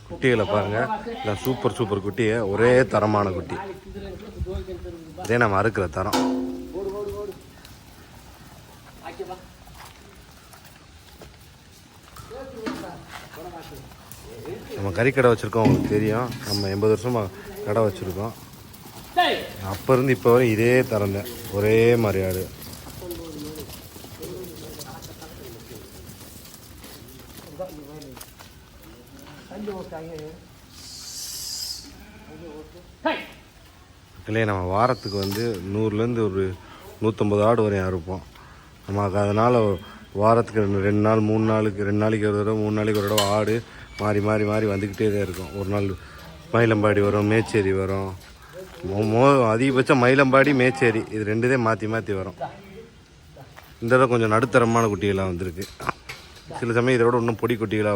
குட்டிகளை பாருங்கள், இல்லை சூப்பர் குட்டியை, ஒரே தரமான குட்டி. இதே நம்ம அறுக்கிற தரம். நம்ம கறிக்கடை வச்சுருக்கோம், உங்களுக்கு தெரியும். நம்ம 80 வருஷமாக கடை வச்சுருக்கோம். அப்போ இருந்து இப்போ வரை இதே தரந்தேன், ஒரே மாதிரி ஆடு. இல்லையே நம்ம வாரத்துக்கு வந்து 100லேருந்து ஒரு 150 ஆடு வரையும் அறுப்போம். நமக்கு அதனால் வாரத்துக்கு 2 நாள் 3 நாளுக்கு 2 நாளைக்கு ஒரு தடவை 3 நாளைக்கு ஒரு தடவை ஆடு மாறி வந்துக்கிட்டே தான் இருக்கும். ஒரு நாள் மயிலம்பாடி வரும், மேச்சேரி வரும். அதிகபட்சம் மயிலம்பாடி மேச்சேரி இது 2 மாற்றி வரும். இந்த தடவை கொஞ்சம் நடுத்தரமான குட்டிகளாக வந்திருக்கு. சில சமயம் இதை விட இன்னும் பொடி குட்டிகளாக வரும்.